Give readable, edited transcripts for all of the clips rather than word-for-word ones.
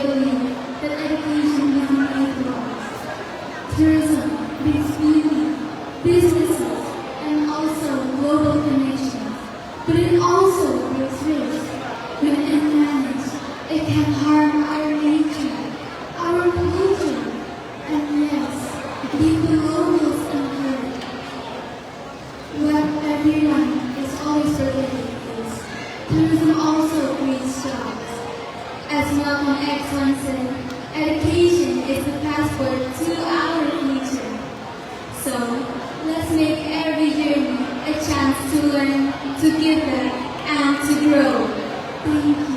believe that education is an influence. Tourism brings beauty, businesses, and also global connections. But it also brings risk. When unmanaged, it can harm our nature, our culture, and yes, leave the locals unhurt. What everyone is always forgetting is tourism also creates jobs. As Malcolm X once said, education is the passport to our future. So, let's make every journey a chance to learn, to give back, and to grow. Thank you.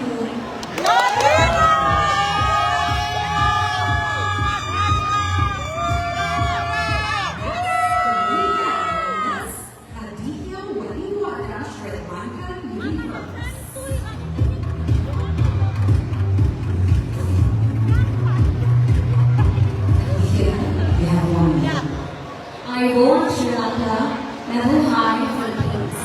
I vote Sri Lanka, level high Philippines.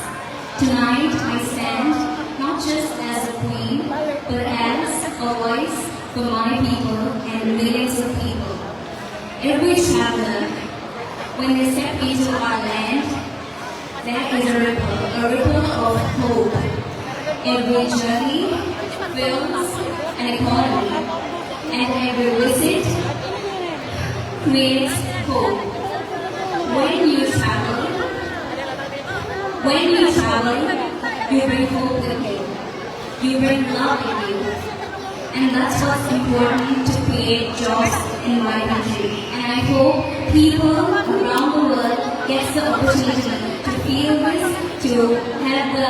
Tonight I stand not just as a queen, but as a voice for my people and millions of people. Every traveler, when they step into our land, there is a ripple of hope. Every journey builds an economy, and every visit creates hope. When you travel, you bring hope with you. You bring love with you. And that's what's important to create jobs in my country. And I hope people around the world get the opportunity to feel this, to have the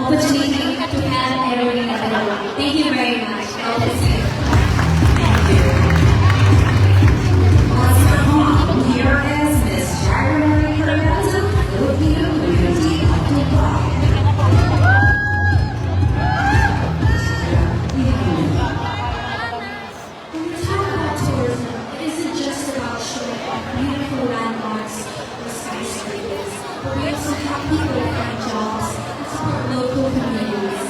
opportunity to have everything available. Thank you very much. God bless you. Here is Miss Shira Marie Cardozo, Filipino Community of Dubai. When we talk about tourism, it isn't just about showing off beautiful landmarks or skyscrapers, but we also help people find jobs and support local communities.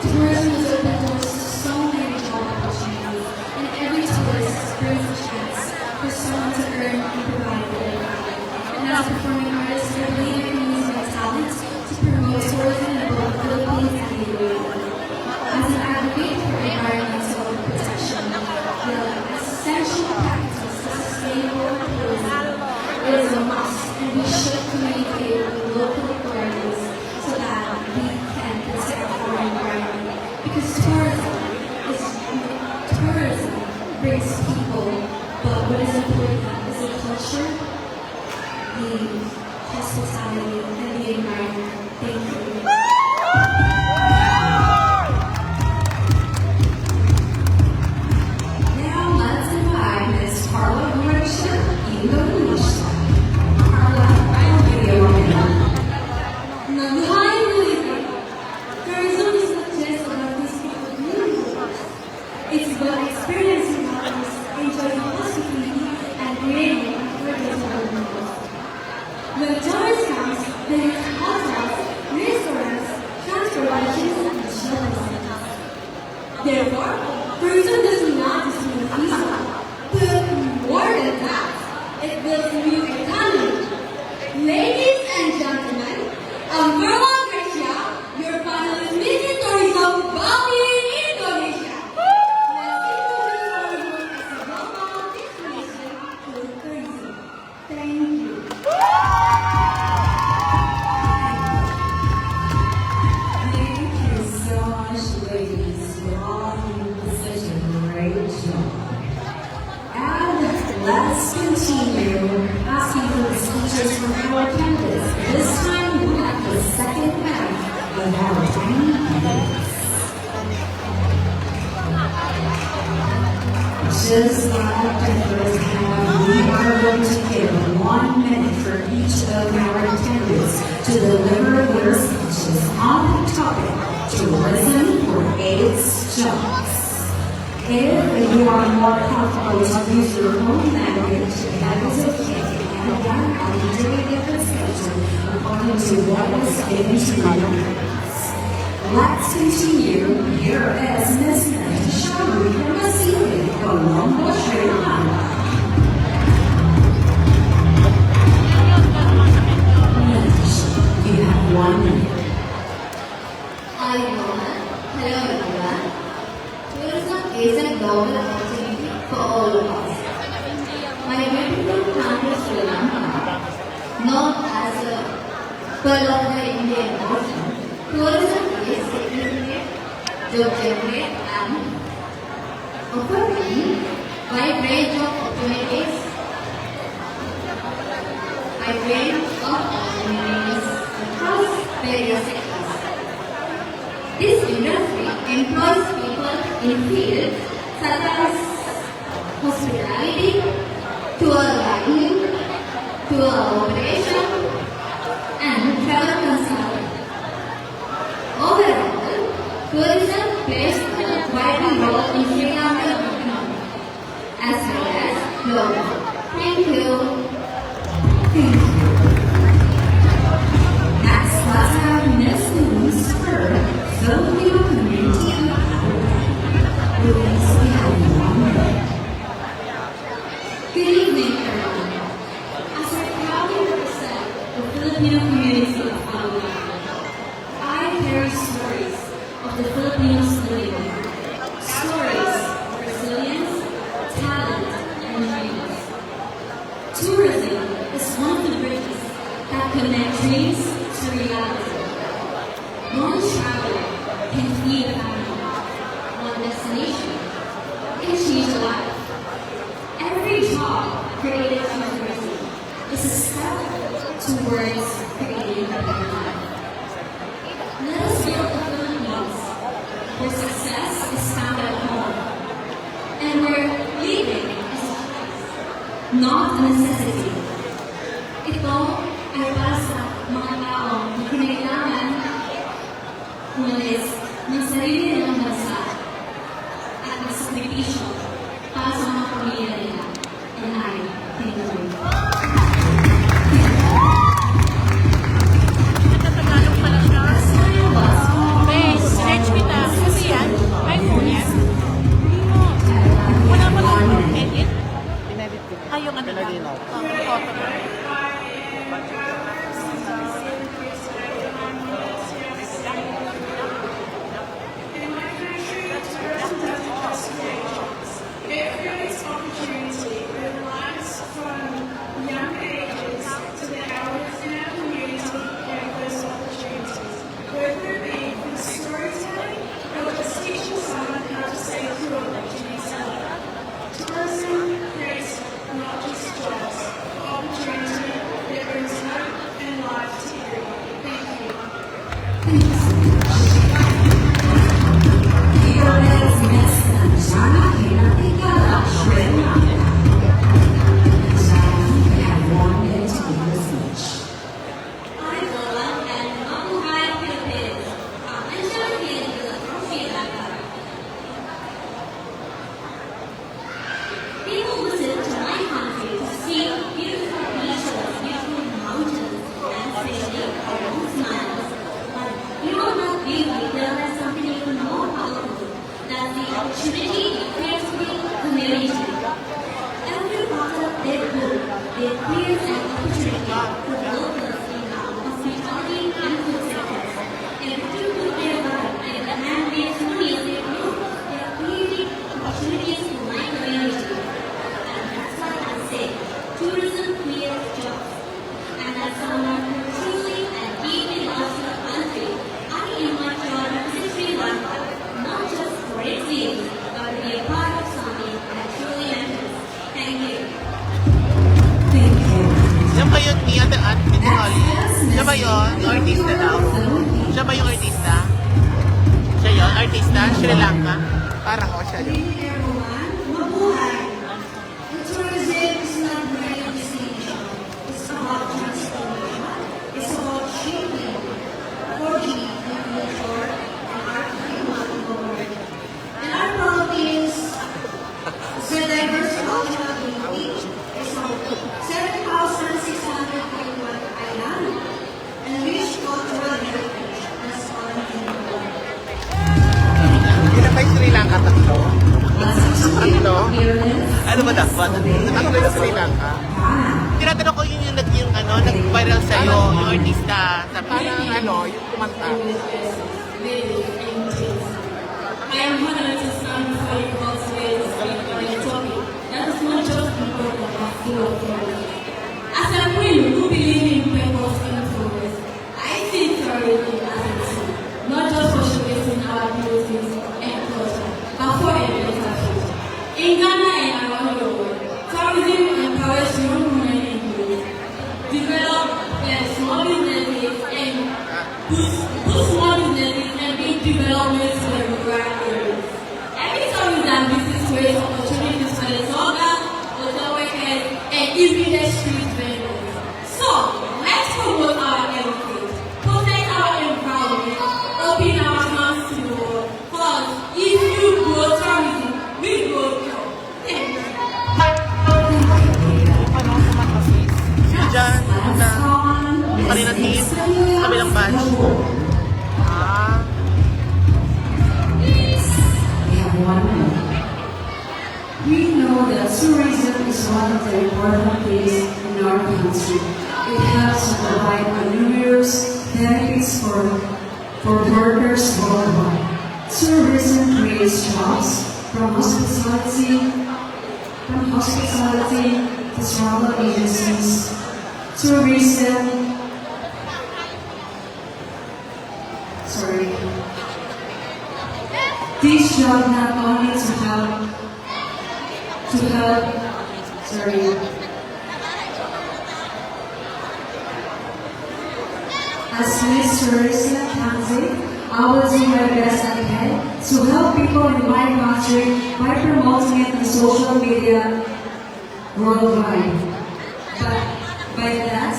Tourism has opened doors to so many job opportunities, and every tourist brings a chance for someone to earn and provide for their family. And as performing artists, we believe in using our talents to promote tourism in both the Philippines and the UAE. As an advocate for environmental protection, the essential practice of sustainable tourism is a must, and we should communicate with local authorities so that we can protect our environment. Because tourism brings people, but what is important is the culture, the hospitality, and the environment. Thank you. Now let's invite Miss Carla Marisha, Indonesia. Carla, I'll give you a minute. Hi, Lily. Tourism is not just about visiting a beautiful place. It's about experiencing others, enjoying hospitality, and creating unforgettable memories. When tourists come, they use hotels, restaurants, transportation, and shopping centers. Therefore, tourism does not just mean visa, but more than that, it builds a new economy. Ladies and gentlemen, Verwan Gracia, your finalist Miss Tourism Bali, Indonesia. Let's introduce our work as a global destination for tourism. Thank you. Thank you so much, ladies. You all did such a great job. And let's continue asking for the speeches from our candidates. This time we have the second half of our tiny candidates. Just like the first half, we are going to give 1 minute for each of our candidates to deliver their speeches on the topic tourism for AIDS jobs. If you are more comfortable to use your own language, that is okay. And again, I'll be doing a different schedule according to what was given to you. Let's continue. Here is Miss Natasha Ruiz. is a global opportunity for all of us. My beautiful country Sri Lanka, known as a pearl of the Indian Ocean, tourism is significant, job generate and offering wide range of opportunities across various sectors. This industry employs people in fields such as hospitality, tour guiding, tour operation, and travel consulting. Overall, tourism plays a vital role in Sri Lanka's economy as well as global. Thank you. Next, let's have Miss Louise Spur, Filipino Community Empowerment. Louise, we have 1 minute. Good evening, everyone. As I proudly represent the Filipino community of Palawan, I carry stories of the Filipinos living here. Stories of resilience, talent, and dreams. Tourism is one of the bridges that connect dreams to reality. One traveler can feed a family. One destination can change a life. Every job created through tourism is a step towards creating a better life. Let us build the Philippines where success is found at home and where living is a choice, not a necessity. Ito ay para sa mga taong kinailangan umalis ng sarili nilang bansa at magsakripisyo para sa mga pamilya nila. And I thank you. Nagtatagalog pala siya. Bes, search kita. Kasi yan, iPhone yan. Wala mo lang edit? Ay, yung ano lang. Photo. It creates opportunity that lives from young ages to the elders in our community get those opportunities. Whether it be from storytelling or just teaching someone how to say cool to New Zealand. Tourism creates not just jobs, but opportunity that brings hope and life to everyone. Thank you. Here is Miss Anjana Hinatigala, Sri Lanka. Anjana, we have 1 minute to give your speech. Hi, everyone, and mabuhay Philippines. Anjana Hinatigala from Sri Lanka. People visit to my country to see beautiful beaches, beautiful mountains, and sailing around smiles. But beyond that beauty, there is something even more powerful. That's the opportunity it creates for the community. Every part of their group, they create an opportunity for the locals in the hospitality and food sectors. And to put their work and the handmade souvenirs they do, they are creating opportunities for my community. And that's why I say tourism creates jobs. And as someone who truly and deeply loves your country, I invite you all to visit Sri Lanka, not just for its views, but to be a part of something that truly matters. Thank you. Thank you. Yan ba yun ni Ate Ate Holly? Next, Siya ba yun? Yung artista daw? Siya ba yung artista? Siya yun? Artista? Sri Lanka? Parang o siya yun. Everyone, mabuhay. The tourism is not merely a destination. It's about transformation. It's about shaping, forging the future, and our human world. And our Philippines is a diverse cultural beauty. It's a 7,641 island and rich cultural heritage that's all in the world. Ilan ba yung Sri Lanka? Tatlo? Tatlo? Fearless. Ano ba dapat? Tatlo yung Sri Lanka? Tinatanong ko yun yung nag-viral sa'yo, yung artista. Sabi parang ano, yung kumanta. I am honored to stand before you all In Ghana and around the world, tourism empowers young women and youth, develop small businesses and boost small businesses and big developments for the rural areas. Every tourism business creates opportunities for the local, hotel workers, and even the street vendors. So, let's promote our heritage, protect our environment, open our hands to the world. Because if you grow tourism, we grow job. Thank you. Diyan, kanina team, kabilang batch. Ah, We have 1 minute. We know that tourism is one of the important things in our country. It helps to provide numerous benefits for workers worldwide. Tourism creates jobs from hospitality to travel agencies. This job not only to help as Miss Tourism Council, I will do my best I can to help people in my country by promoting it on social media worldwide. But by that,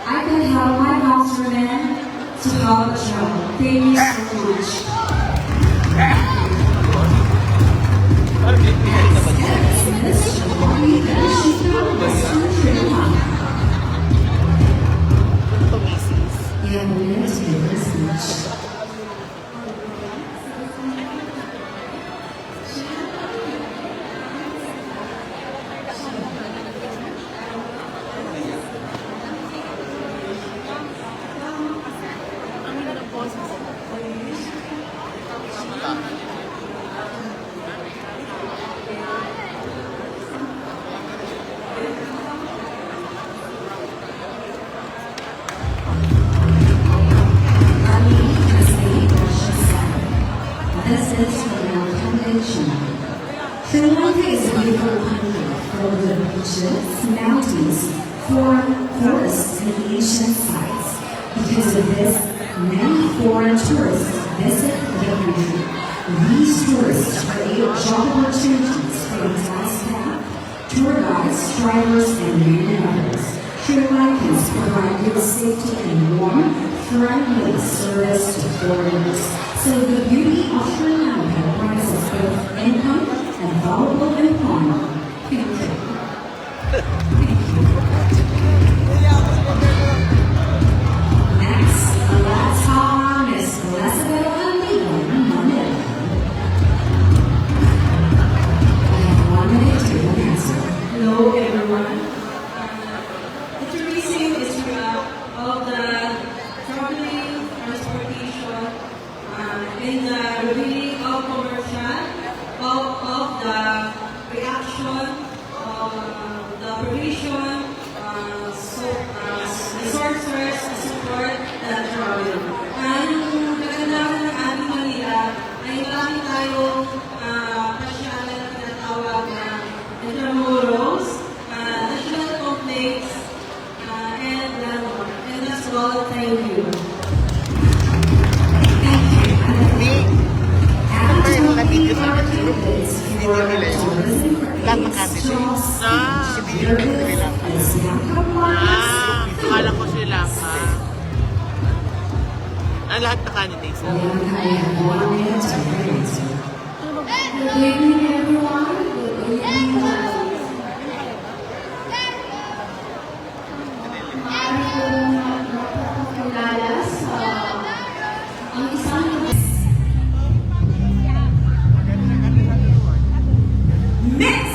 I can help my countrymen to have a job. Thank you so much. tumisis. Yeah, we need to do this much. This is from our foundation. Sri Lanka is a beautiful country full of beaches, mountains, forests, and ancient sites. Because of this, many foreign tourists visit the country. These tourists create job opportunities for guide staff, tour guides, drivers, and many others. Sri Lankans provide good safety and warm, friendly service to foreigners. So the beauty of Sri Lanka brings us both income and valuable employment. Thank you. Next, let's call on Miss Elizabeth Amigo, Manila. I have 1 minute to answer. Hello, everyone. The tourism is of the traveling, transportation, in the revealing of commercial, of the reaction, the provision, resources, support, and travel. Ang kagandahan ng ating Manila ay marami tayong pasyalan na tinatawag na Intramuros, National Complex, and landmark. And that's all. Thank you. Pero nag-video sa video nila yun. Lahat ng candidates. Hindi yung Sri Lanka. Akala ko Sri Lanka. Lahat ng candidates. I have 1 minute to answer. Good evening, everyone. Good evening. Maaari ko magpapakilala sa ang isang Miss